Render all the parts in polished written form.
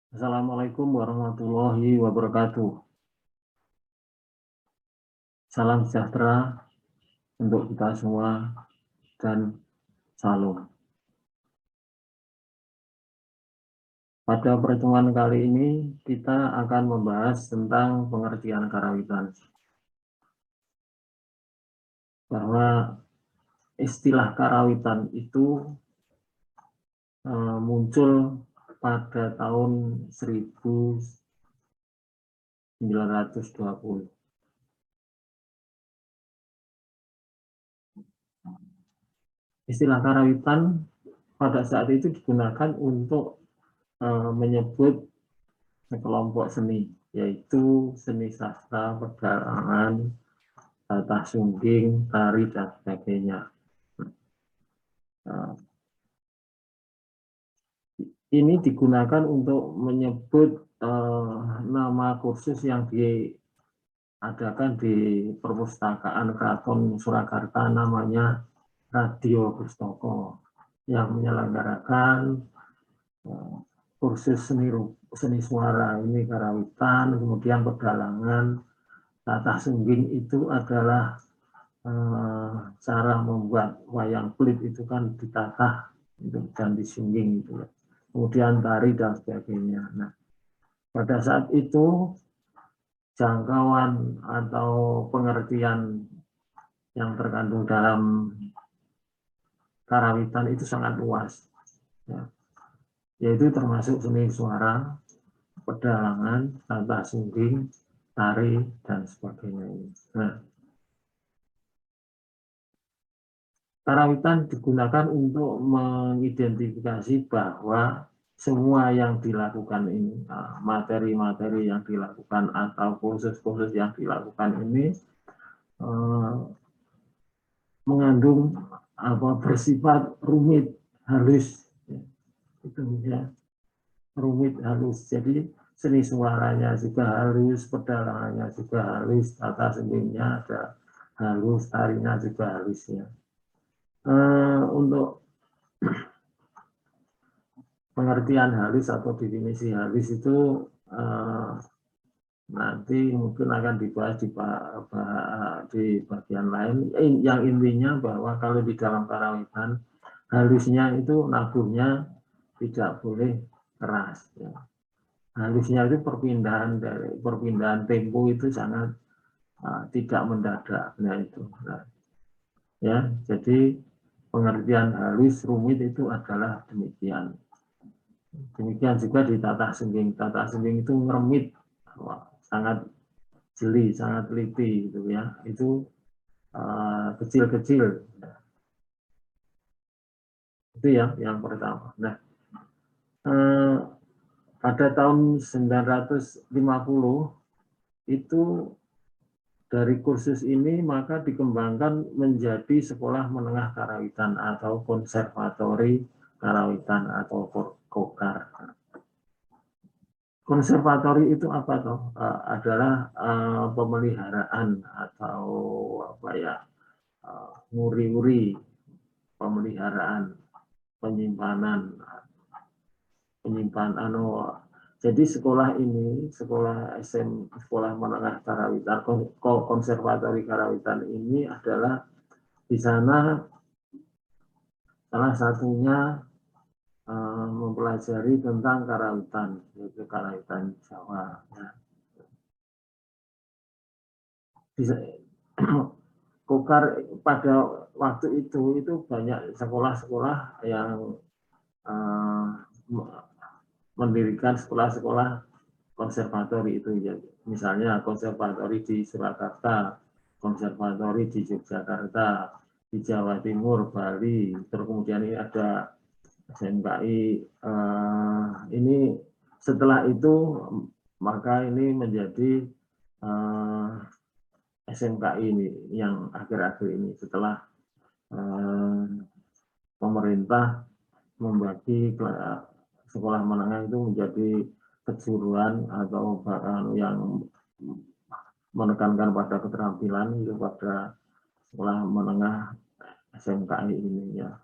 Assalamualaikum warahmatullahi wabarakatuh. Salam sejahtera untuk kita semua dan salam. Pada pertemuan kali ini kita akan membahas tentang pengertian karawitan. Bahwa istilah karawitan itu muncul pada tahun 1920. Istilah karawitan pada saat itu digunakan untuk menyebut sekelompok seni, yaitu seni sastra, pedalangan, tata sungging, tari, dan sebagainya. Ini digunakan untuk menyebut nama kursus yang diadakan di perpustakaan Keraton Surakarta, namanya Radio Pustaka, yang menyelenggarakan kursus seni suara ini karawitan, kemudian pedalangan, tata sungging itu adalah cara membuat wayang kulit itu kan ditatah dan disungging itu ya. Kemudian tari dan sebagainya. Nah, pada saat itu jangkauan atau pengertian yang terkandung dalam karawitan itu sangat luas, ya. Yaitu termasuk seni suara, pedalangan, tata sungging, tari, dan sebagainya. Nah, karawitan digunakan untuk mengidentifikasi bahwa semua yang dilakukan ini, materi-materi yang dilakukan atau kursus-kursus yang dilakukan ini mengandung bersifat rumit, halus, itu ya, rumit, halus. Jadi seni suaranya juga halus, pedalangannya juga halus, tata sunggingnya ada halus, tarinya juga halus ya. Untuk pengertian halus atau definisi halus itu nanti mungkin akan dibahas di bagian lain. Yang intinya bahwa kalau di dalam karawitan, halusnya itu nabuhnya tidak boleh keras. Ya. Halusnya itu perpindahan tempo itu sangat tidak mendadak. Nah itu. Nah, ya, jadi pengertian halus rumit itu adalah demikian. Demikian juga di tata sungging. Tata sungging itu ngeremit, sangat jeli, sangat teliti gitu ya. Itu kecil-kecil. Itu yang pertama. Nah, pada tahun 950 itu dari kursus ini maka dikembangkan menjadi sekolah menengah karawitan atau konservatori karawitan atau kokar. Konservatori itu apa toh? Adalah pemeliharaan atau apa ya, nguri-nguri, pemeliharaan, penyimpanan. Jadi sekolah ini, sekolah menengah karawitan, konservatori karawitan ini adalah di sana salah satunya mempelajari tentang karawitan, yaitu karawitan Jawa. Ya. Kokar pada waktu itu banyak sekolah-sekolah yang mendirikan sekolah-sekolah konservatori itu ya. Misalnya konservatori di Surakarta, konservatori di Yogyakarta, di Jawa Timur, Bali, terus kemudian ini ada SMKI. Ini setelah itu maka ini menjadi SMKI ini yang akhir-akhir ini setelah pemerintah membagi sekolah menengah itu menjadi kejuruan atau yang menekankan pada keterampilan itu pada sekolah menengah SMKI ini ya.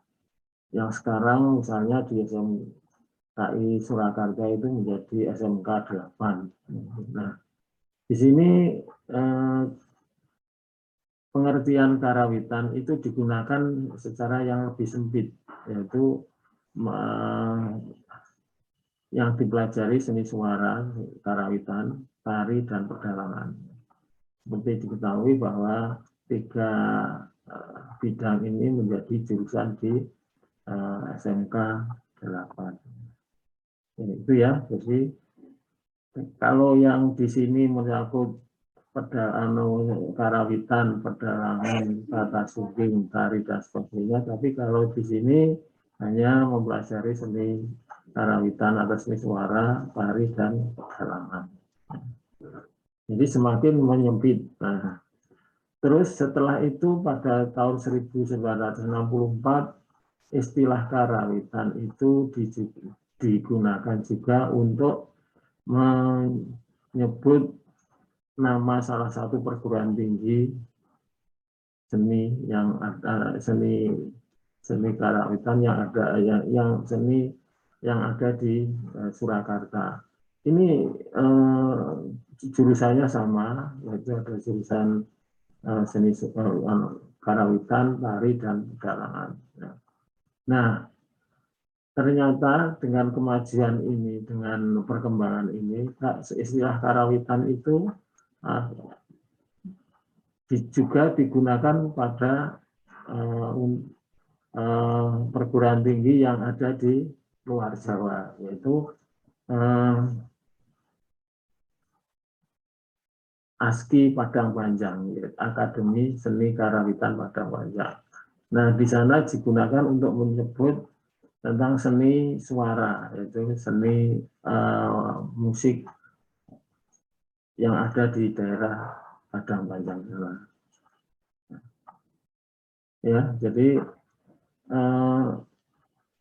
Yang sekarang misalnya di KI Surakarta itu menjadi SMK 8. Nah, di sini pengertian karawitan itu digunakan secara yang lebih sempit, yaitu yang dipelajari seni suara, karawitan, tari, dan pedalangan. Seperti diketahui bahwa 3 bidang ini menjadi jurusan di SMK 8. Itu ya, jadi kalau yang di sini menyangkut karawitan, pedalangan, tata sugeng, tari, dan sebagainya, tapi kalau di sini hanya mempelajari seni karawitan atau seni suara, tari, dan pedalangan. Jadi semakin menyempit. Nah, terus setelah itu pada tahun 1964 istilah karawitan itu digunakan juga untuk menyebut nama salah satu perguruan tinggi seni yang ada, seni karawitan yang ada, yang seni yang ada di Surakarta. Ini jurusannya sama, yaitu ada jurusan seni karawitan, tari, dan pedalangan. Nah, ternyata dengan kemajuan ini, dengan perkembangan ini, istilah karawitan itu juga digunakan pada perguruan tinggi yang ada di luar Jawa, yaitu ASKI Padang Panjang, Akademi Seni Karawitan Padang Panjang. Nah, di sana digunakan untuk menyebut tentang seni suara, yaitu seni musik yang ada di daerah Padang Panjang. Ya, jadi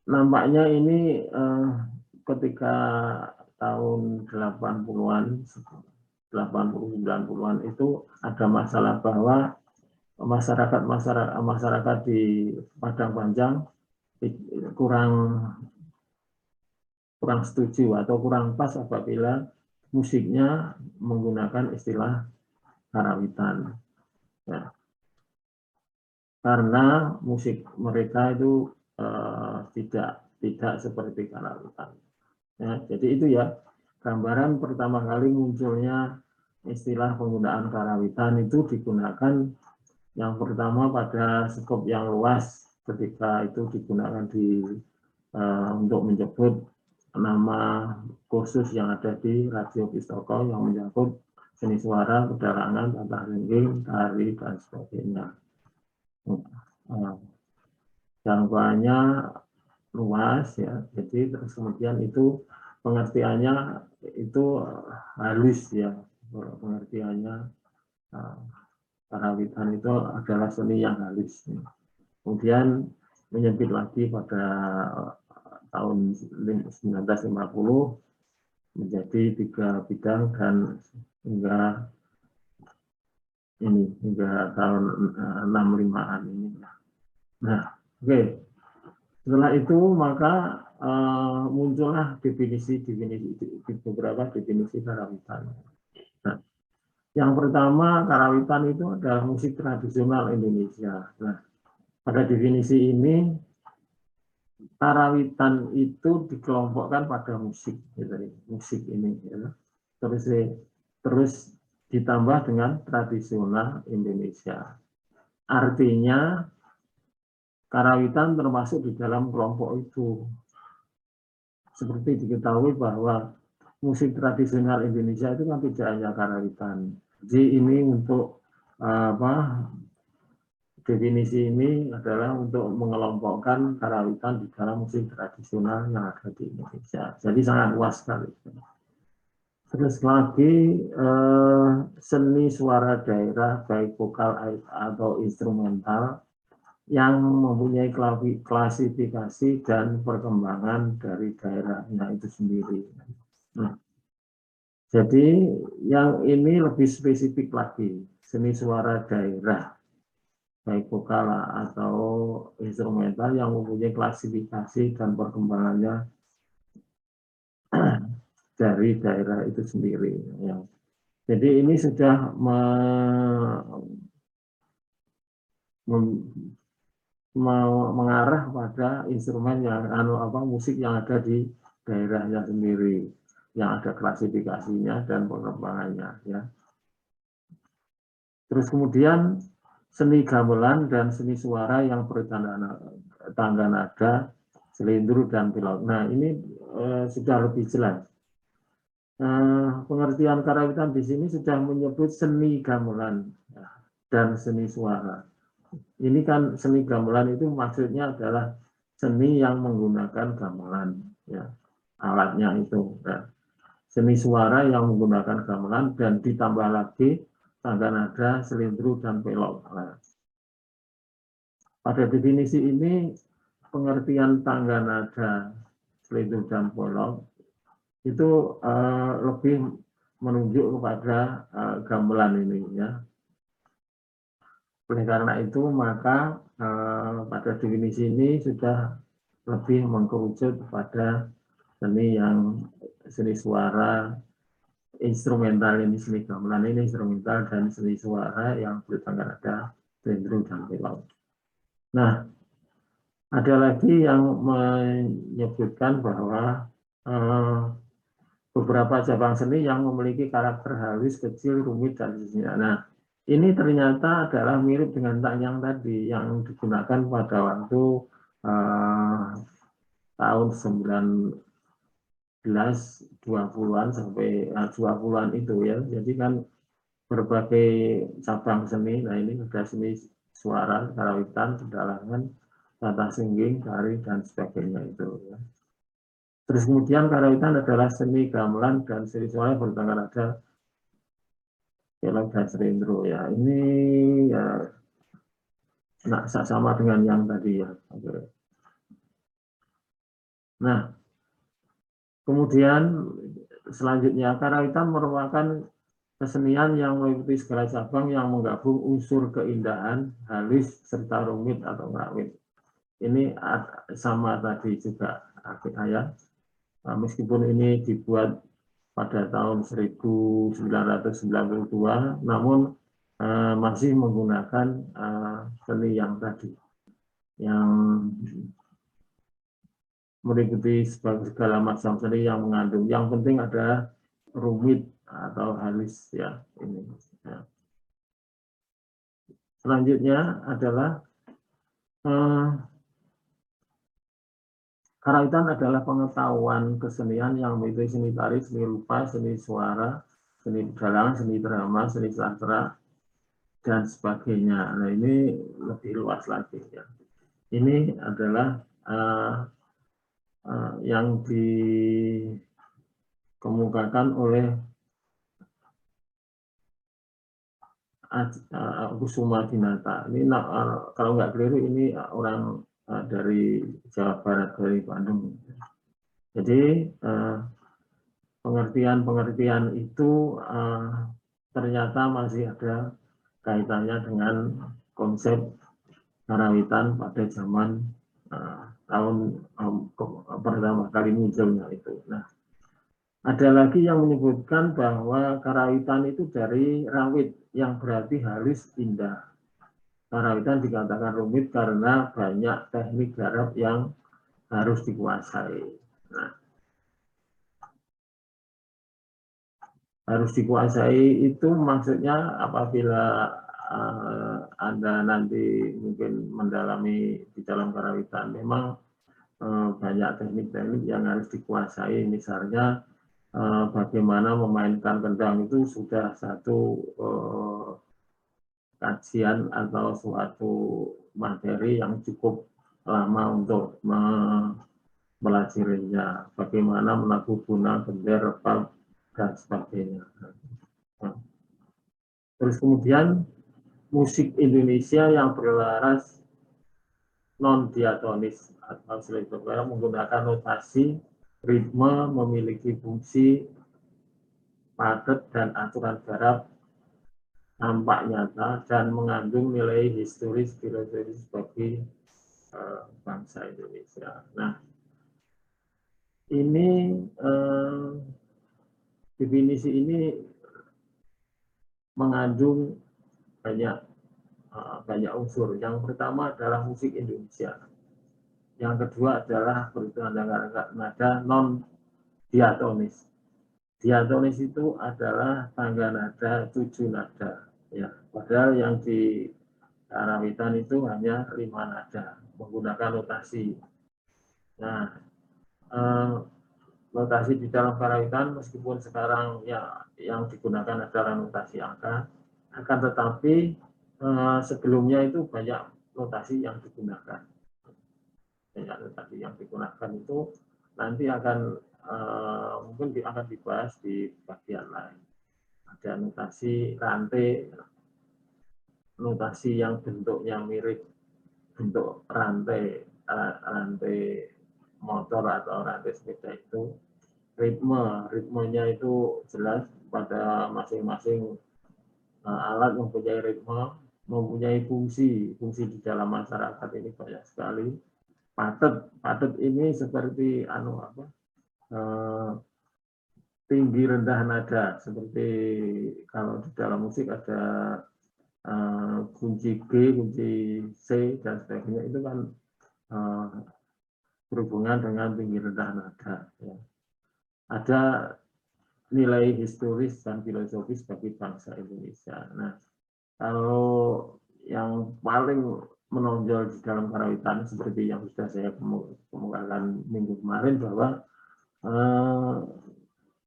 nampaknya ini ketika tahun 80-an, 80-90-an itu ada masalah bahwa masyarakat di Padang Panjang kurang setuju atau kurang pas apabila musiknya menggunakan istilah karawitan. Ya. Karena musik mereka itu tidak seperti karawitan. Ya, jadi itu ya gambaran pertama kali munculnya istilah penggunaan karawitan itu digunakan yang pertama pada skop yang luas ketika itu digunakan untuk menyebut nama kursus yang ada di Radio Pistoko yang menyangkut seni suara, pedalangan, tata sugeng, tari, dan sebagainya. Jangkauannya luas ya, jadi terus kemudian itu pengertiannya itu halus ya, pengertiannya karawitan itu adalah seni yang halus. Kemudian menyempit lagi pada tahun 1950 menjadi 3 bidang dan hingga tahun 65-an ini. Nah, oke. Setelah itu maka muncullah beberapa definisi karawitan. Nah, yang pertama, karawitan itu adalah musik tradisional Indonesia. Nah, pada definisi ini karawitan itu dikelompokkan pada musik, gitu, musik ini, ya. Terus ditambah dengan tradisional Indonesia. Artinya karawitan termasuk di dalam kelompok itu. Seperti diketahui bahwa musik tradisional Indonesia itu kan tidak hanya karawitan. Jadi ini untuk definisi ini adalah untuk mengelompokkan karawitan di dalam musik tradisional yang ada di Indonesia. Jadi sangat luas sekali. Terus lagi seni suara daerah baik vokal atau instrumental yang mempunyai klasifikasi dan perkembangan dari daerahnya itu sendiri. Nah, jadi yang ini lebih spesifik lagi, seni suara daerah baik vokal atau instrumental yang mempunyai klasifikasi dan perkembangannya dari daerah itu sendiri. Ya. Jadi ini sudah mengarah pada instrumen yang musik yang ada di daerahnya sendiri, yang ada klasifikasinya dan pengembangannya. Ya. Terus kemudian seni gamelan dan seni suara yang bertangga nada, selindru dan pilot. Nah ini sudah lebih jelas. Pengertian karawitan di sini sudah menyebut seni gamelan dan seni suara. Ini kan seni gamelan itu maksudnya adalah seni yang menggunakan gamelan, ya, alatnya itu. Ya. Seni suara yang menggunakan gamelan dan ditambah lagi tangga nada, selindru dan pelok. Nah, pada definisi ini pengertian tangga nada, selindru dan pelok itu lebih menunjuk kepada gamelan ini, ya. Oleh karena itu maka pada definisi ini sudah lebih mengkerucut pada seni suara instrumental, ini seni gamelan ini instrumental, dan seni suara yang bertangga nada, selindru dan pilot. Nah, ada lagi yang menyebutkan bahwa beberapa cabang seni yang memiliki karakter halus, kecil, rumit, dan seterusnya. Nah, ini ternyata adalah mirip dengan yang tadi yang digunakan pada waktu tahun 1920-an sampai 20-an itu, ya. Jadi kan berbagai cabang seni. Nah, ini ada seni suara, karawitan, pedalangan, tata sungging, tari, dan sebagainya itu, ya. Terus kemudian karawitan adalah seni gamelan dan seni suara bertangga nada, pelok dan selindro, ya. Ini ya sama dengan yang tadi, ya. Nah, kemudian selanjutnya karawitan merupakan kesenian yang meliputi segala cabang yang menggabung unsur keindahan, halus, serta rumit atau ngerawit. Ini sama tadi juga ya. Meskipun ini dibuat pada tahun 1992, namun masih menggunakan seni yang tadi, yang meliputi segala macam seni yang mengandung. Yang penting adalah rumit atau halus, ya. Ini. Ya. Selanjutnya adalah karawitan adalah pengetahuan kesenian yang meliputi seni tari, seni rupa, seni suara, seni pedalangan, seni drama, seni sastra, dan sebagainya. Nah, ini lebih luas lagi, ya. Ini adalah yang dikemukakan oleh Kusuma Dinata. Ini kalau nggak keliru ini orang dari Jawa Barat, dari Bandung. Jadi pengertian-pengertian itu ternyata masih ada kaitannya dengan konsep karawitan pada zaman tahun pertama kali munculnya itu. Nah, ada lagi yang menyebutkan bahwa karawitan itu dari rawit, yang berarti halus, indah. Karawitan dikatakan rumit karena banyak teknik garap yang harus dikuasai. Nah, harus dikuasai itu maksudnya apabila Anda nanti mungkin mendalami di dalam karawitan, memang banyak teknik-teknik yang harus dikuasai. Misalnya bagaimana memainkan kendang itu sudah satu kajian atau suatu materi yang cukup lama untuk mempelajarinya. Bagaimana menabuh guna, gender, repal, dan sebagainya. Terus kemudian musik Indonesia yang berlaras non-diatonis atau selektif menggunakan notasi, ritme, memiliki fungsi padet dan aturan garap, nampak nyata, dan mengandung nilai historis filosofis bagi bangsa Indonesia. Nah, ini definisi ini mengandung banyak unsur. Yang pertama adalah musik Indonesia. Yang kedua adalah perhitungan nada non diatonis. Diatonis itu adalah tangga nada 7 nada. Ya, padahal yang di karawitan itu hanya 5 nada menggunakan notasi. Nah, notasi di dalam karawitan meskipun sekarang ya yang digunakan adalah notasi angka, akan tetapi sebelumnya itu banyak notasi yang digunakan. Banyak notasi yang digunakan itu nanti akan mungkin akan dibahas di bagian lain. Ada notasi rantai, notasi yang bentuknya mirip bentuk rantai motor atau rantai sepeda itu. Ritmenya itu jelas pada masing-masing alat mempunyai ritme, mempunyai fungsi di dalam masyarakat ini banyak sekali. Patet ini seperti tinggi rendah nada, seperti kalau di dalam musik ada kunci G, kunci C dan sebagainya, itu kan berhubungan dengan tinggi rendah nada. Ya. Ada nilai historis dan filosofis bagi bangsa Indonesia. Nah, kalau yang paling menonjol di dalam karawitan seperti yang sudah saya kemukakan minggu kemarin, bahwa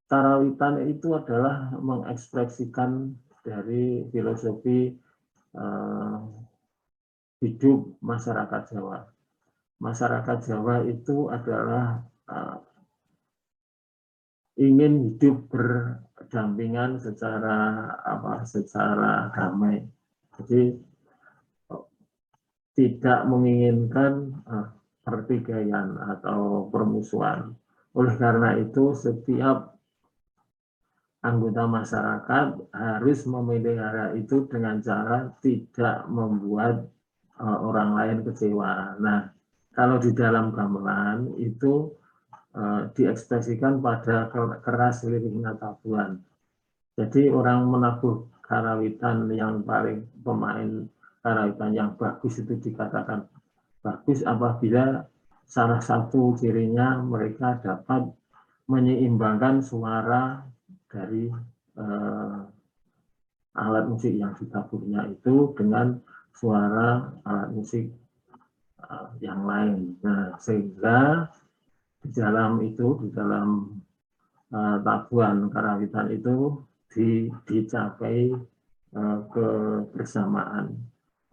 karawitan itu adalah mengekspresikan dari filosofi hidup masyarakat Jawa. Masyarakat Jawa itu adalah ingin hidup berdampingan secara damai. Jadi tidak menginginkan pertikaian atau permusuhan. Oleh karena itu setiap anggota masyarakat harus memelihara itu dengan cara tidak membuat orang lain kecewa. Nah, kalau di dalam gamelan itu diekspresikan pada keras lirihnya tabuhan. Jadi orang menabuh karawitan yang paling pemain karawitan yang bagus itu dikatakan bagus apabila salah satu cirinya mereka dapat menyeimbangkan suara dari alat musik yang ditabuhnya itu dengan suara alat musik yang lain. Nah, sehingga di dalam tabuhan karawitan itu dicapai kebersamaan.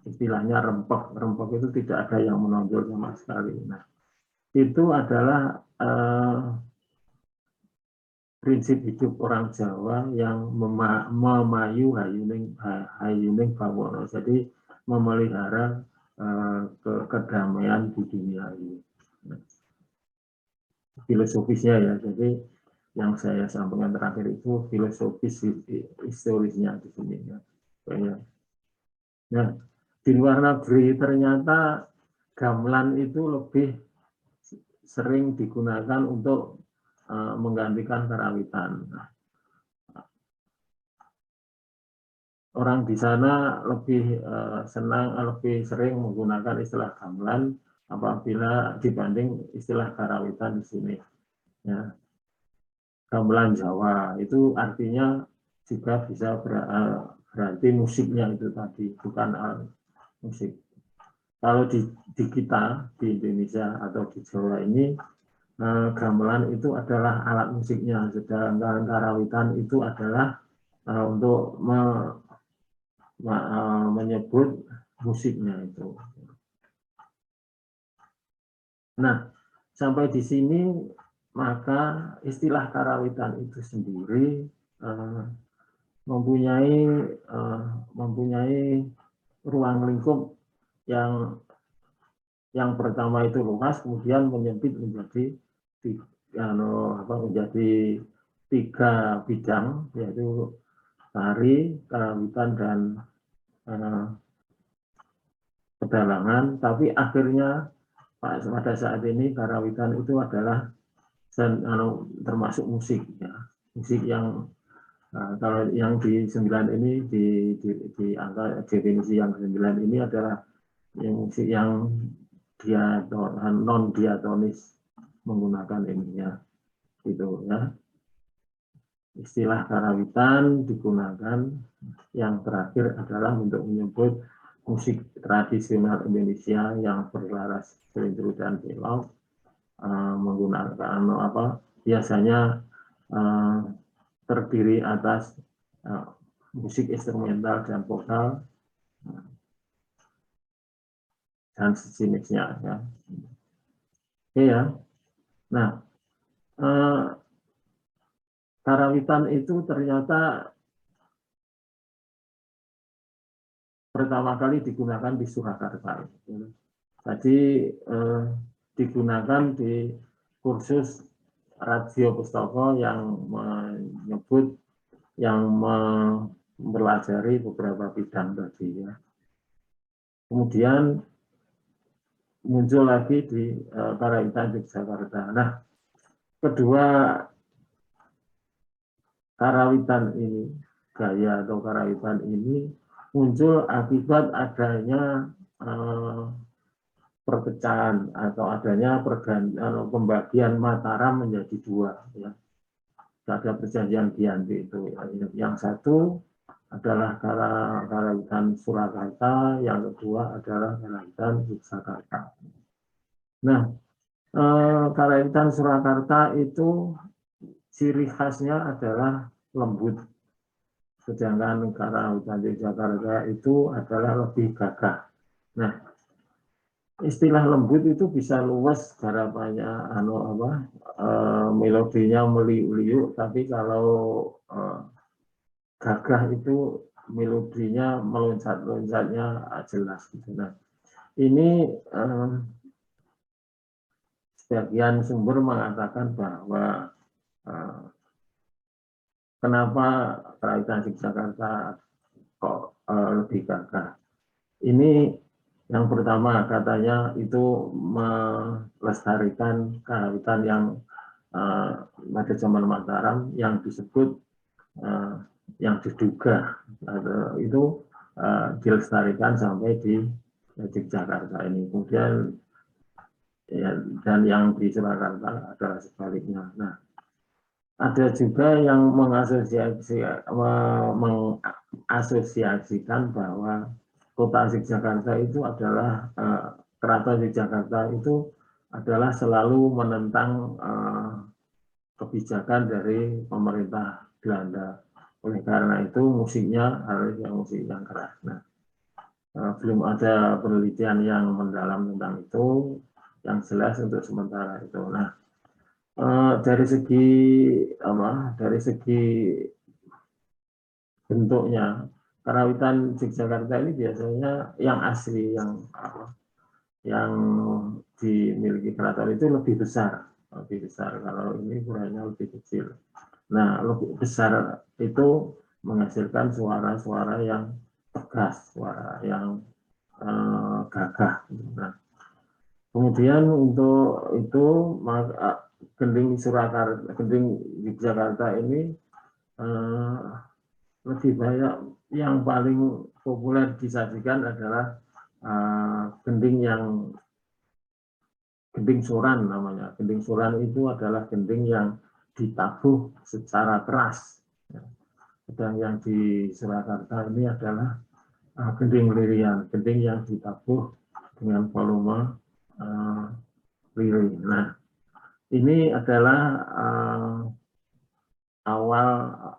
Istilahnya rempek. Rempek itu tidak ada yang menonjol sama sekali. Nah, itu adalah prinsip hidup orang Jawa yang memayu hayuning bawono. Jadi memelihara kedamaian di dunia ini. Filosofisnya ya, jadi yang saya sampaikan terakhir itu filosofis historisnya di sini ya. Nah, di luar negeri ternyata gamelan itu lebih sering digunakan untuk menggantikan karawitan. Orang di sana lebih lebih sering menggunakan istilah gamelan apabila dibanding istilah karawitan di sini. Ya. Gamelan Jawa itu artinya juga bisa berarti musiknya itu tadi, bukan musik. Kalau di kita di Indonesia atau di Jawa ini gamelan itu adalah alat musiknya, sedangkan karawitan itu adalah untuk menyebut musiknya itu. Nah, sampai di sini maka istilah karawitan itu sendiri mempunyai ruang lingkup yang pertama itu luas, kemudian menyempit menjadi tiga bidang, yaitu tari, karawitan, dan pedalangan. Tapi akhirnya pada saat ini karawitan itu adalah termasuk musik ya. musik yang kalau yang di 9 ini di angka definisi yang 9 ini adalah yang musik yang non diatonis menggunakan ininya gitu ya. Istilah karawitan digunakan yang terakhir adalah untuk menyebut musik tradisional Indonesia yang berlaras selintro dan belok, menggunakan biasanya terdiri atas musik instrumental dan vokal dan sejenisnya ya. Oke ya. Nah, karawitan itu ternyata pertama kali digunakan di Surakarta. Jadi digunakan di kursus Radio Pustaka yang menyebut yang mempelajari beberapa bidang tadi ya. Kemudian muncul lagi di Karawitan Yogyakarta. Nah, kedua karawitan ini, gaya atau karawitan ini muncul akibat adanya perpecahan atau adanya pembagian Mataram menjadi dua. Ya. Ada perjanjian Giyanti itu. Yang satu adalah karawitan Surakarta, yang kedua adalah karawitan Yogyakarta. Nah, karawitan Surakarta itu ciri khasnya adalah lembut. Sedangkan karawitan Yogyakarta itu adalah lebih gagah. Nah, istilah lembut itu bisa luwes garapannya melodinya meliuk-liuk, tapi kalau gagah itu melodinya meloncat-loncatnya jelas gitu. Nah, ini sebagian sumber mengatakan bahwa kenapa karawitan Yogyakarta kok lebih gagah. Ini yang pertama katanya itu melestarikan karawitan yang pada zaman Mataram yang disebut yang diduga itu dilestarikan sampai di Yogyakarta ini. Kemudian ya, dan yang di Surakarta adalah sebaliknya. Nah, ada juga yang mengasosiasikan bahwa kota Yogyakarta itu adalah keraton Yogyakarta itu adalah selalu menentang kebijakan dari pemerintah Belanda. Oleh karena itu musiknya harus yang musik yang keras. Nah, belum ada penelitian yang mendalam tentang itu, yang jelas untuk sementara itu. Nah, dari segi bentuknya karawitan Yogyakarta ini biasanya yang asli yang dimiliki keraton itu lebih besar. Kalau ini ukurannya lebih kecil. Nah, lebih besar itu menghasilkan suara-suara yang tegas, suara yang gagah. Nah, kemudian untuk itu gending Yogyakarta ini lebih banyak, yang paling populer disajikan adalah gending soran namanya. Gending soran itu adalah gending yang ditabuh secara keras. Sedang yang di Surakarta ini adalah gending lirian, gending yang ditabuh dengan volume lirih. Nah, ini adalah awal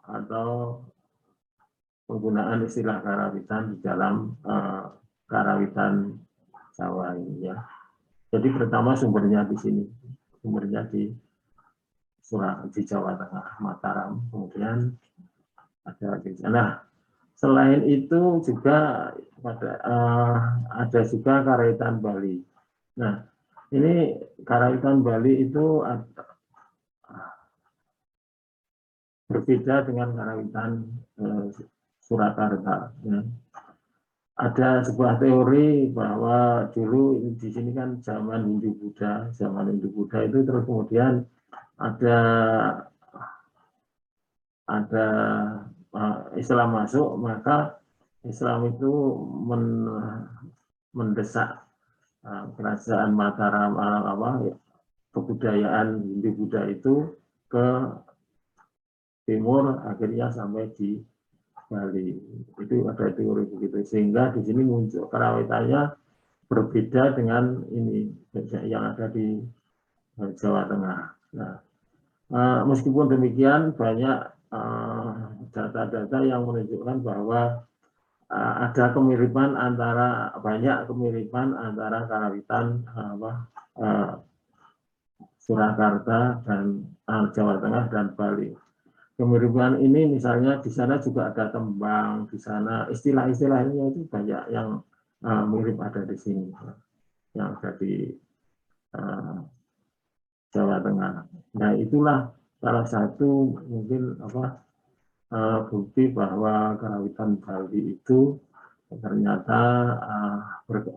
atau penggunaan istilah karawitan di dalam karawitan Jawa ini ya. Jadi pertama sumbernya di sini, sumbernya di Jawa Tengah, Mataram, kemudian ada di sana. Selain itu juga ada juga karawitan Bali. Nah, ini karawitan Bali itu berbeda dengan karawitan Surakarta. Ya. Ada sebuah teori bahwa dulu di sini kan zaman Hindu Buddha itu terus kemudian ada ada Islam masuk, maka Islam itu mendesak kerajaan Mataram kebudayaan Hindu-Buddha itu ke timur, akhirnya sampai di Bali. Itu ada teori begitu, sehingga di sini muncul karawitannya berbeda dengan ini yang ada di Jawa Tengah. Nah, meskipun demikian banyak data-data yang menunjukkan bahwa ada kemiripan banyak kemiripan antara karawitan Surakarta dan Jawa Tengah dan Bali. Kemiripan ini misalnya di sana juga ada tembang, di sana istilah-istilahnya itu banyak yang mirip ada di sini, yang ada di Jawa Tengah. Nah, itulah salah satu mungkin bukti bahwa karawitan Bali itu ternyata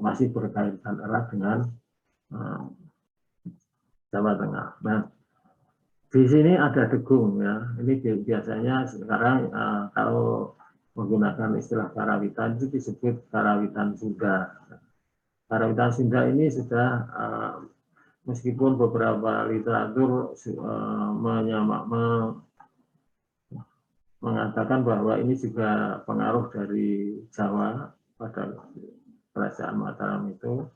masih berkaitan erat dengan Jawa Tengah. Nah, di sini ada degung ya. Ini biasanya sekarang kalau menggunakan istilah karawitan itu disebut karawitan Sunda. Karawitan Sunda ini sudah meskipun beberapa literatur mengatakan bahwa ini juga pengaruh dari Jawa pada kerajaan Mataram itu,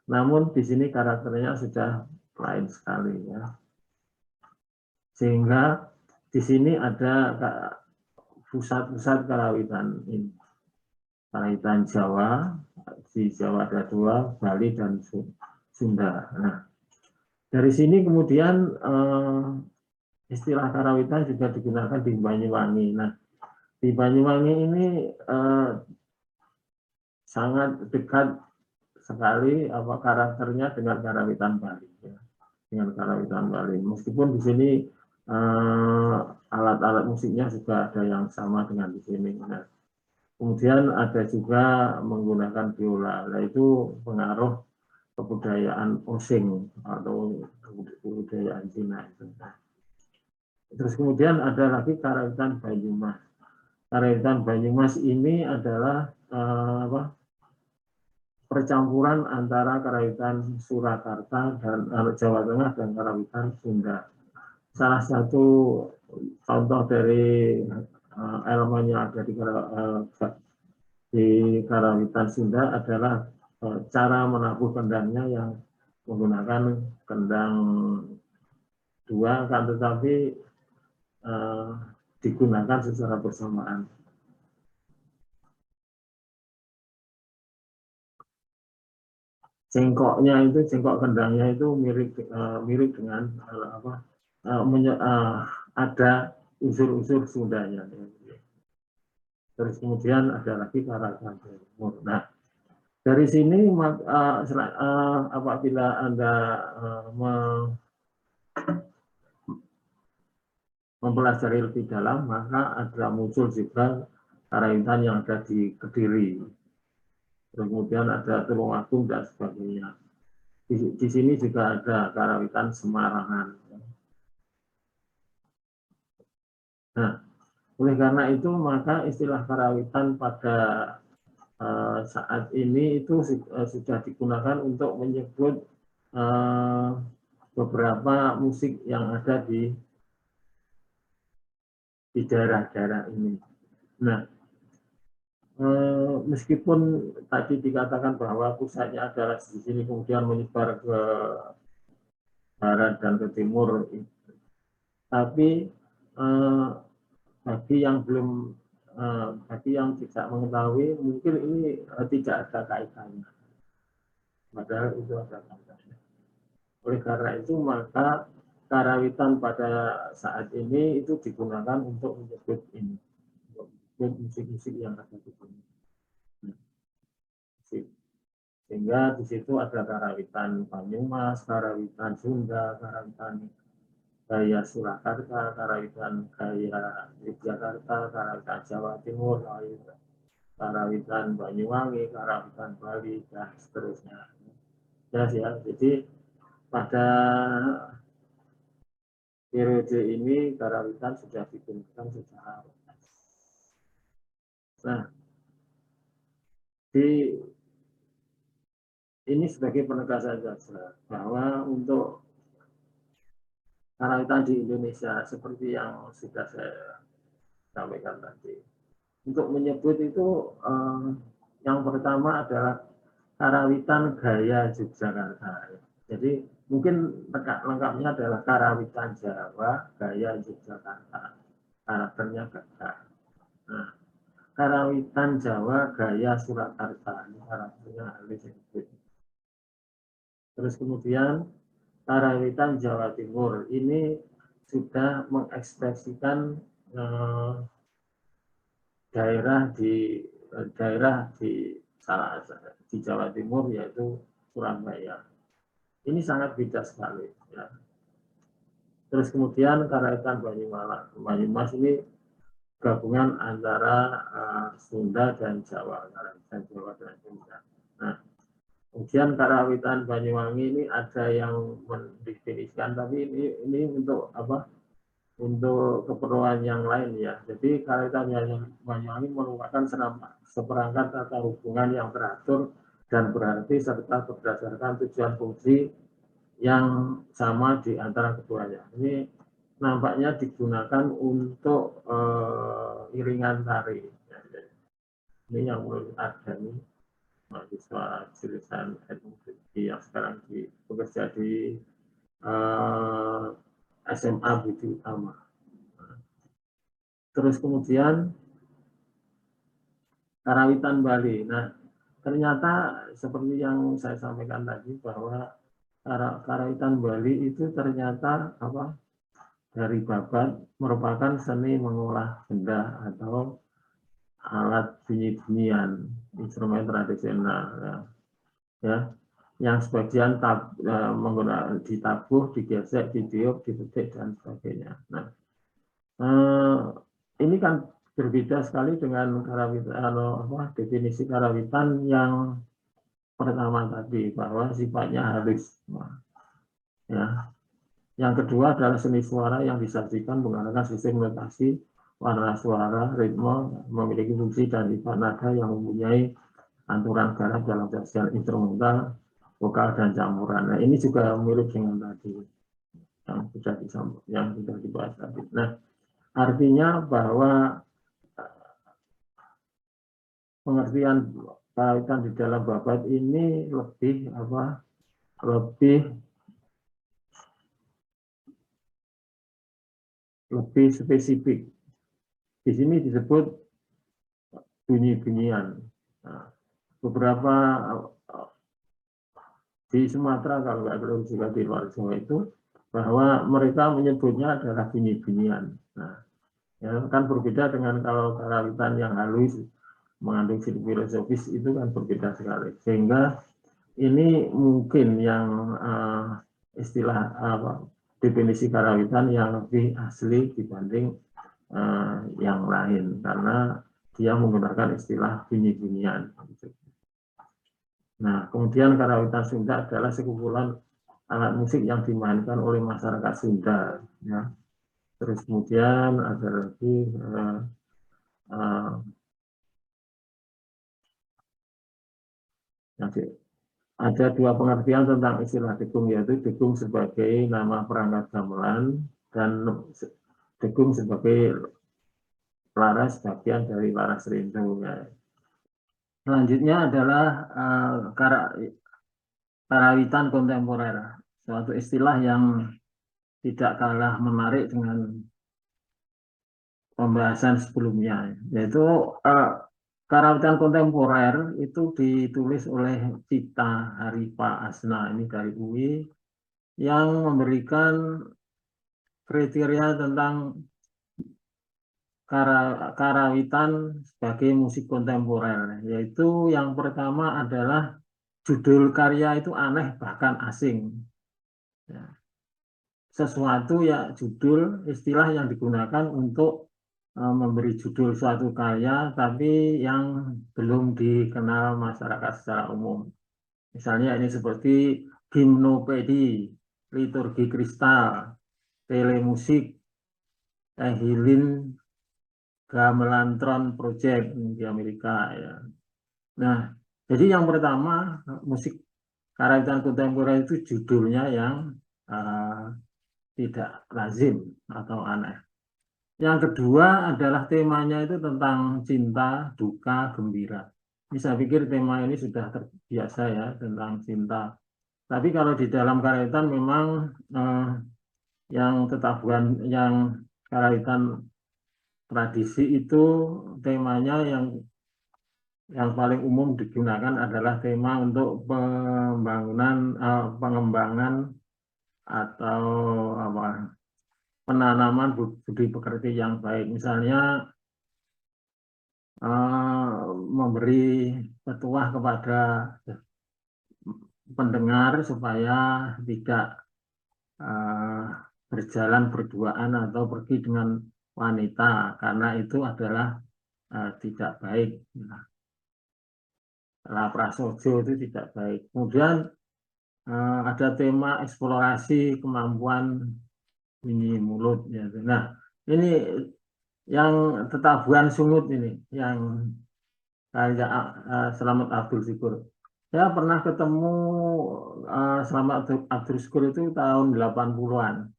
namun di sini karakternya sudah lain sekali ya. Sehingga di sini ada pusat-pusat karawitan ini. Karawitan Jawa, di Jawa ada dua, Bali dan Sunda. Nah, dari sini kemudian istilah karawitan juga digunakan di Banyuwangi. Nah, di Banyuwangi ini sangat dekat sekali karakternya dengan karawitan Bali. Ya. Dengan karawitan Bali. Meskipun di sini alat-alat musiknya juga ada yang sama dengan di sini. Nah, kemudian ada juga menggunakan biola, yaitu pengaruh kebudayaan Osing atau kebudayaan Cina itu. Terus kemudian ada lagi karawitan Banyumas. Karawitan Banyumas ini adalah percampuran antara karawitan Surakarta dan Jawa Tengah dan karawitan Sunda. Salah satu contoh dari elemen yang ada di karawitan Sunda adalah cara menabuh kendangnya yang menggunakan kendang dua, kan tetapi digunakan secara bersamaan. Cengkoknya itu, cengkok kendangnya itu mirip dengan ada unsur-unsur Sundanya. Terus kemudian ada lagi karawitan Timur. Nah, dari sini apabila Anda mempelajari lebih dalam, maka ada muncul juga karawitan yang ada di Kediri. Kemudian ada Tulungagung dan sebagainya. Di sini juga ada karawitan Semarangan. Nah, oleh karena itu maka istilah karawitan pada saat ini itu sudah digunakan untuk menyebut beberapa musik yang ada di daerah-daerah ini. Nah, meskipun tadi dikatakan bahwa pusatnya adalah di sini kemudian menyebar ke barat dan ke timur, tapi bagi yang tidak mengetahui mungkin ini tidak ada kaitannya, padahal itu ada kaitannya. Oleh karena itu maka karawitan pada saat ini itu digunakan untuk menyebut ini, untuk musik-musik yang ada di sini. Sehingga di situ ada karawitan Banyumas, karawitan Sunda, karawitan gaya Surakarta, karawitan gaya Yogyakarta, karawitan Jawa Timur, karawitan Banyuwangi, karawitan Bali, dan seterusnya. Ya, jadi pada periode ini karawitan sudah digunakan secara luas. Nah, ini sebagai penegasan saja bahwa untuk karawitan di Indonesia seperti yang sudah saya sampaikan tadi, untuk menyebut itu yang pertama adalah karawitan gaya Yogyakarta. Jadi mungkin lengkapnya adalah karawitan Jawa gaya Yogyakarta. Karakternya gagah. Nah, karawitan Jawa gaya Surakarta. Ini karakternya halus. Terus kemudian karawitan Jawa Timur ini sudah mengekspresikan daerah di di Jawa Timur, yaitu Surabaya. Ini sangat beda sekali. Ya. Terus kemudian karawitan Banyumas ini gabungan antara Sunda dan Jawa, karawitan Jawa dan Sunda. Nah, kemudian karawitan Banyuwangi ini ada yang mendefinisikan, tapi ini untuk apa? Untuk keperluan yang lain ya. Jadi karawitan Banyuwangi merupakan seperangkat tata hubungan yang teratur dan berarti serta berdasarkan tujuan fungsi yang sama di antara keduanya. Ini nampaknya digunakan untuk iringan tari. Ini yang menurut Ardhani, mahasiswa jurusan etnografi yang sekarang bekerja di SMA Budi Utama. Terus kemudian karawitan Bali. Nah, ternyata seperti yang saya sampaikan tadi bahwa karawitan Bali itu ternyata apa? Dari babat merupakan seni mengolah benda atau alat bunyi-bunyian, instrumen tradisional ya, yang sebagian menggunakan ditabuh, digesek, ditiup, dipetik dan sebagainya. Nah, ini kan berbeda sekali dengan karawitan definisi karawitan yang pertama tadi bahwa sifatnya halus. Ya. Yang kedua adalah seni suara yang disajikan menggunakan sistem notasi, warna suara, ritme, memiliki fungsi dan sifat nada yang mempunyai aturan garap dalam sajian instrumental, vokal dan campuran. Nah, ini juga mirip dengan tadi yang sudah dibahas tadi. Nah, artinya bahwa pengertian karawitan di dalam babat ini lebih spesifik. Di sini disebut bunyi-bunyian. Nah, beberapa di Sumatera, kalau nggak perlu juga di luar Jawa itu, bahwa mereka menyebutnya adalah bunyi-bunyian. Nah, ya, kan berbeda dengan kalau karawitan yang halus mengandung filosofis itu kan berbeda sekali. Sehingga ini mungkin yang istilah definisi karawitan yang lebih asli dibanding yang lain karena dia menggunakan istilah bunyi-bunyian. Nah, kemudian karawitan Sunda adalah sekumpulan alat musik yang dimainkan oleh masyarakat Sunda. Ya. Terus kemudian ada lagi ada dua pengertian tentang istilah degung, yaitu degung sebagai nama perangkat gamelan dan degung sebagai laras bagian dari laras rindu. Ya. Selanjutnya adalah karawitan kontemporer, suatu istilah yang tidak kalah menarik dengan pembahasan sebelumnya, yaitu karawitan kontemporer itu ditulis oleh Cipta Haripa Asna, ini dari UI, yang memberikan kriteria tentang karawitan sebagai musik kontemporer, yaitu yang pertama adalah judul karya itu aneh bahkan asing. Ya. Sesuatu ya judul istilah yang digunakan untuk memberi judul suatu karya tapi yang belum dikenal masyarakat secara umum. Misalnya ini seperti gimnopedi, liturgi kristal, Telemusik, Hilin Gamelantron Project di Amerika ya. Nah, jadi yang pertama musik karawitan kontemporer itu judulnya yang tidak lazim atau aneh. Yang kedua adalah temanya itu tentang cinta, duka, gembira. Ini saya pikir tema ini sudah terbiasa ya tentang cinta. Tapi kalau di dalam karawitan memang yang tetabuhan yang karawitan tradisi itu temanya yang paling umum digunakan adalah tema untuk pembangunan pengembangan atau apa penanaman budi pekerti yang baik, misalnya memberi petuah kepada pendengar supaya tidak berjalan berduaan atau pergi dengan wanita karena itu adalah tidak baik. Prasojo itu tidak baik. Kemudian ada tema eksplorasi kemampuan bunyi mulut. Ya. Nah, ini yang tetabuhan sungut ini, yang kayak Selamat Abdul Syukur. Saya pernah ketemu Selamat Abdul Syukur itu tahun 80-an.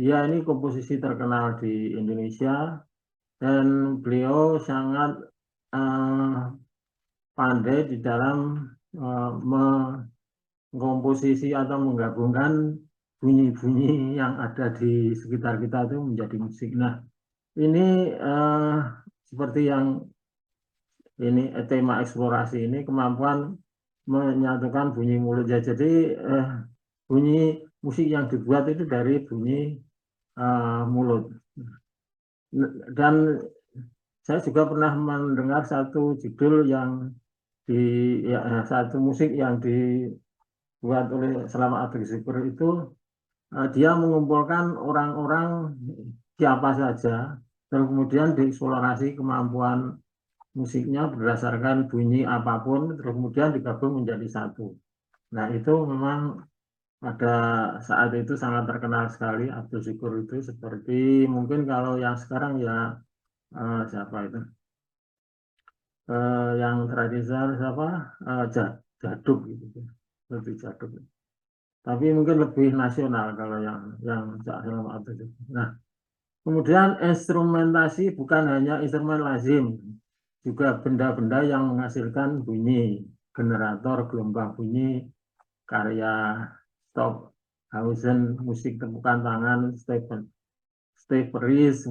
Dia ini komposisi terkenal di Indonesia dan beliau sangat pandai di dalam mengkomposisi atau menggabungkan bunyi-bunyi yang ada di sekitar kita itu menjadi musik. Nah, ini seperti yang ini tema eksplorasi ini kemampuan menyatukan bunyi mulut ya. Jadi bunyi musik yang dibuat itu dari bunyi mulut. Dan saya juga pernah mendengar satu judul yang satu musik yang dibuat oleh Selamat Abdul Syukur itu dia mengumpulkan orang-orang siapa saja dan kemudian dieksplorasi kemampuan musiknya berdasarkan bunyi apapun terus kemudian digabung menjadi satu. Nah itu memang pada saat itu sangat terkenal sekali Abdul Syukur itu, seperti mungkin kalau yang sekarang ya siapa itu yang tradisional siapa Jaduk gitu, lebih Jaduk. Tapi mungkin lebih nasional kalau yang Abdul Syukur. Nah kemudian instrumentasi bukan hanya instrumen lazim, juga benda-benda yang menghasilkan bunyi, generator gelombang bunyi, karya Stockhausen, musik tepukan tangan Steve Reich,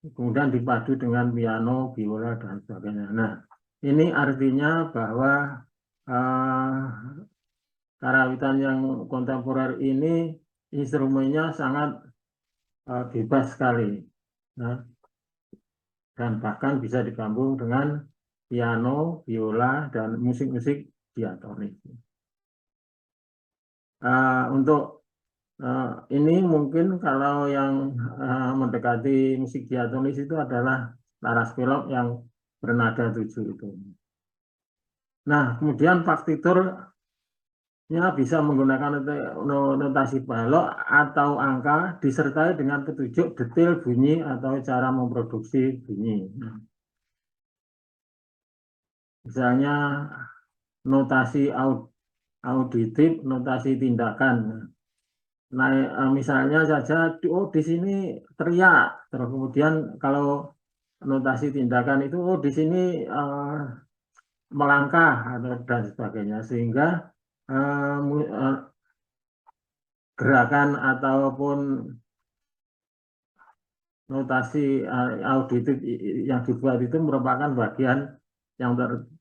kemudian dipadu dengan piano, biola, dan sebagainya. Nah, ini artinya bahwa karawitan yang kontemporer ini instrumennya sangat bebas sekali. Nah, dan bahkan bisa digabung dengan piano, biola, dan musik-musik diatonik. Untuk ini mungkin kalau yang mendekati musik diatonis itu adalah laras pelok yang bernada 7 itu. Nah, kemudian partiturnya bisa menggunakan notasi balok atau angka disertai dengan petunjuk detail bunyi atau cara memproduksi bunyi. Misalnya notasi auditif, notasi tindakan. Nah, misalnya saja, oh di sini teriak, terus kemudian kalau notasi tindakan itu, oh di sini melangkah atau dan sebagainya, sehingga gerakan ataupun notasi auditif yang dibuat itu merupakan bagian yang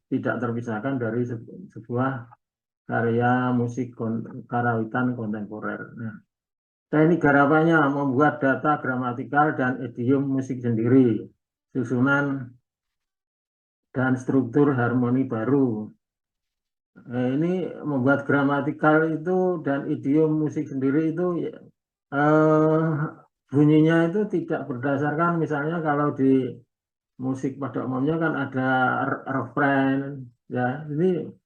tidak terpisahkan dari sebuah karya musik karawitan kontemporer. Nah, teknik garapannya membuat data gramatikal dan idiom musik sendiri, susunan dan struktur harmoni baru. Nah, ini membuat gramatikal itu dan idiom musik sendiri itu bunyinya itu tidak berdasarkan, misalnya kalau di musik pada umumnya kan ada refrain, ya ini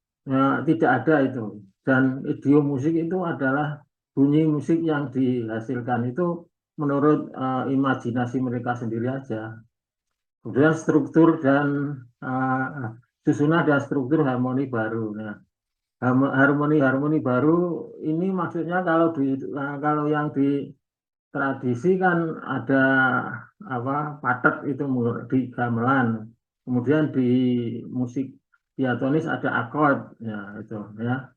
tidak ada itu. Dan idiom musik itu adalah bunyi musik yang dihasilkan itu menurut imajinasi mereka sendiri aja. Kemudian struktur dan susunan dan struktur harmoni baru. Nah, harmoni baru ini maksudnya kalau yang di tradisi kan ada apa patet itu di gamelan. Kemudian di musik diatonis ada akord, ya itu ya.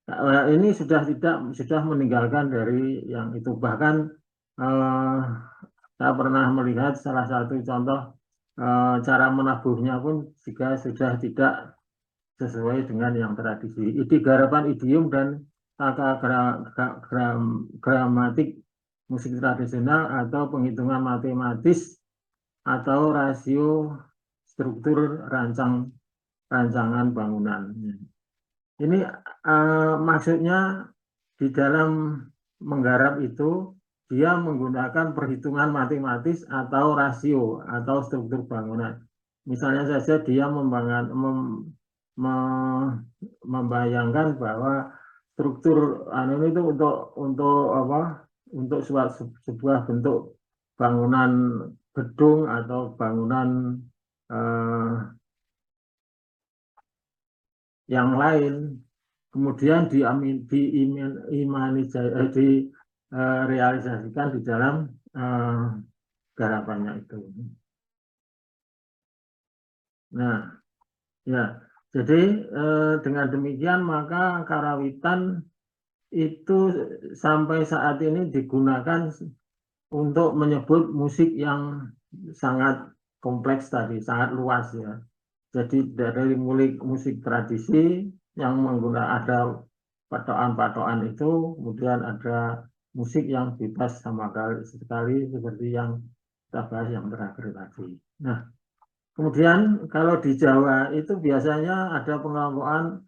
Nah, ini sudah meninggalkan dari yang itu. Bahkan saya pernah melihat salah satu contoh cara menabuhnya pun juga sudah tidak sesuai dengan yang tradisi. Garapan idiom dan tata gramatik musik tradisional atau penghitungan matematis atau rasio struktur rancangan bangunan. Ini maksudnya di dalam menggarap itu dia menggunakan perhitungan matematis atau rasio atau struktur bangunan. Misalnya saja dia membayangkan bahwa struktur itu untuk apa? Untuk sebuah bentuk bangunan gedung atau bangunan yang lain, kemudian direalisasikan di dalam garapannya itu. Nah, ya, jadi dengan demikian maka karawitan itu sampai saat ini digunakan untuk menyebut musik yang sangat kompleks tadi, sangat luas ya. Jadi dari mulai musik tradisi yang menggunakan ada patokan-patokan itu, kemudian ada musik yang bebas sama sekali seperti yang kita bahas yang terakhir tadi. Nah, kemudian kalau di Jawa itu biasanya ada pengelompokan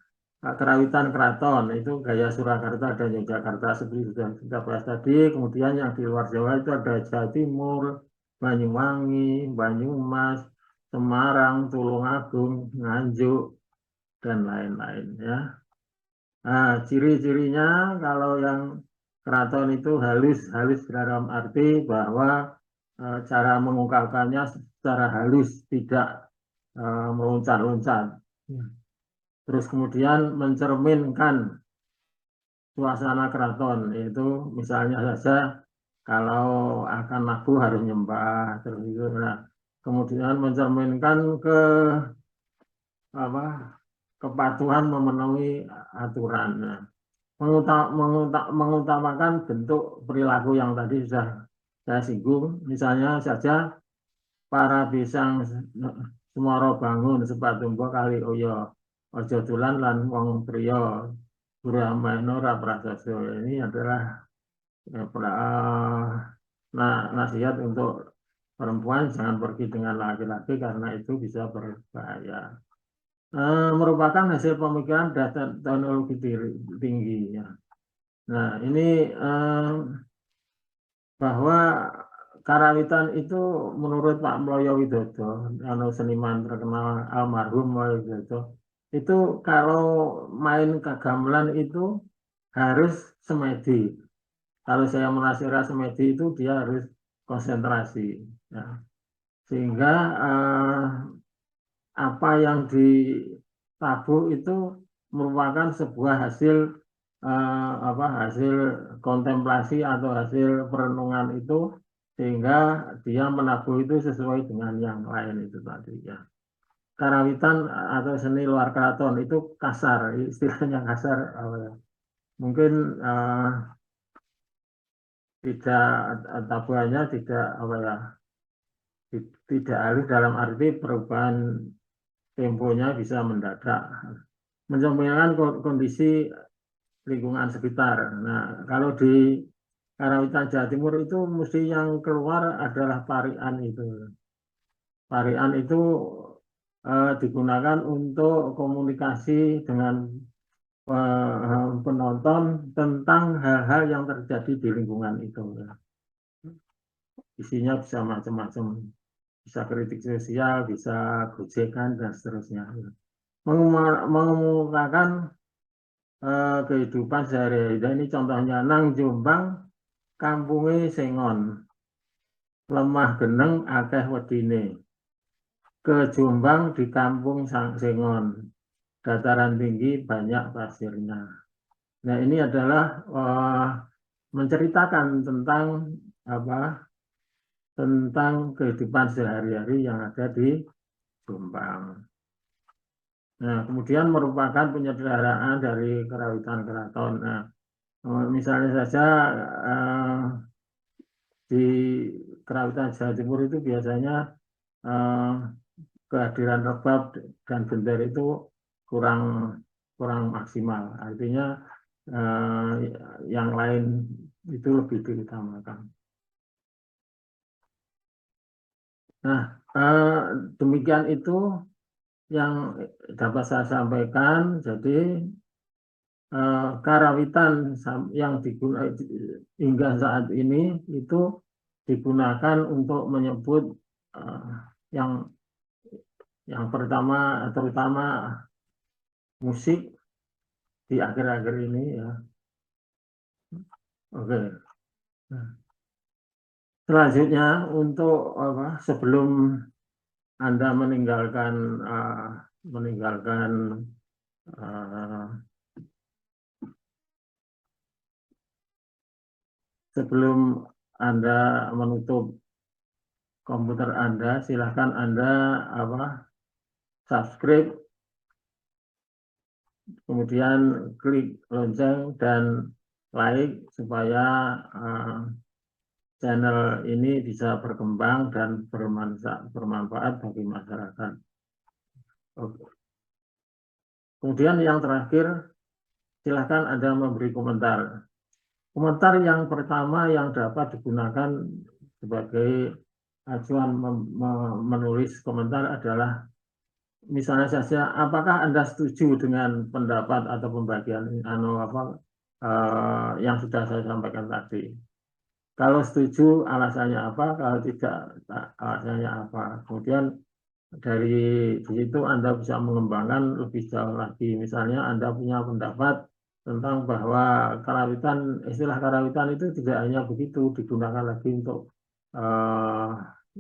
kerawitan keraton, itu gaya Surakarta dan Yogyakarta seperti sudah kita bahas tadi. Kemudian yang di luar Jawa itu ada Jawa Timur, Banyuwangi, Banyumas, Semarang, Tulungagung, Nganjuk, dan lain-lain ya. Nah, ciri-cirinya kalau yang keraton itu halus dalam arti bahwa cara mengungkapkannya secara halus, tidak meloncat-loncat. Terus kemudian mencerminkan suasana keraton, yaitu misalnya saja kalau akan nabuh harus nyembah, terus itu. Nah, kemudian mencerminkan kepatuhan memenuhi aturan. Nah, mengutamakan bentuk perilaku yang tadi sudah saya singgung. Misalnya saja para bisang semoro bangun sepatumbo kali oyo ojo tulan lan wong priya Brahmana ora prasasya. Ini adalah nasihat untuk perempuan jangan pergi dengan laki-laki karena itu bisa berbahaya. Merupakan hasil pemikiran dan teknologi tinggi ya. Nah, ini bahwa karawitan itu menurut Pak Mloyo Widodo, seniman terkenal almarhum Mloyo Widodo, itu kalau main gamelan itu harus semedi. Kalau saya menasihati semedi itu dia harus konsentrasi. Ya. Sehingga apa yang ditabuh itu merupakan sebuah hasil hasil kontemplasi atau hasil perenungan itu, sehingga dia menabuh itu sesuai dengan yang lain itu tadi ya. Karawitan atau seni luar keraton itu kasar, istilahnya kasar, mungkin tidak tabuhannya tidak halus dalam arti perubahan temponya bisa mendadak, mencerminkan kondisi lingkungan sekitar. Nah, kalau di Karawitan Jawa Timur itu mesti yang keluar adalah parian itu. Parian itu digunakan untuk komunikasi dengan penonton tentang hal-hal yang terjadi di lingkungan itu. Isinya bisa macam-macam, bisa kritik sosial, bisa gojekan dan seterusnya. Mengemukakan kehidupan sehari-hari. Ini contohnya nang Jombang kampunge Sengon, lemah geneng akeh wedine. Ke Jombang di kampung Sengon, dataran tinggi banyak pasirnya. Nah, ini adalah menceritakan tentang kehidupan sehari-hari yang ada di Jombang. Nah, kemudian merupakan penyederhanaan dari kerawitan keraton. Nah, misalnya saja di kerawitan Jawa Timur itu biasanya kehadiran rebab dan genter itu kurang maksimal. Artinya yang lain itu lebih diutamakan. Nah, demikian itu yang dapat saya sampaikan. Jadi karawitan yang digunakan hingga saat ini itu digunakan untuk menyebut yang pertama, terutama musik di akhir-akhir ini ya. Oke. Nah, selanjutnya untuk sebelum Anda meninggalkan sebelum Anda menutup komputer Anda, silahkan Anda subscribe, kemudian klik lonceng dan like supaya channel ini bisa berkembang dan bermanfaat bagi masyarakat. Oke. Kemudian yang terakhir, silahkan Anda memberi komentar. Komentar yang pertama yang dapat digunakan sebagai acuan menulis komentar adalah misalnya saja, apakah Anda setuju dengan pendapat atau pembagian yang sudah saya sampaikan tadi? Kalau setuju, alasannya apa? Kalau tidak, alasannya apa? Kemudian dari situ Anda bisa mengembangkan lebih jauh lagi. Misalnya Anda punya pendapat tentang bahwa istilah karawitan itu tidak hanya begitu, digunakan lagi untuk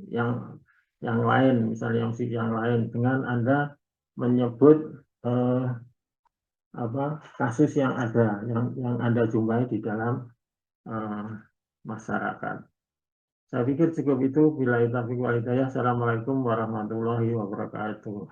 yang lain, misalnya musik yang lain, dengan Anda menyebut kasus yang ada, yang Anda jumpai di dalam masyarakat. Saya pikir cukup itu. Bila taufiq wal hidayah. Assalamualaikum warahmatullahi wabarakatuh.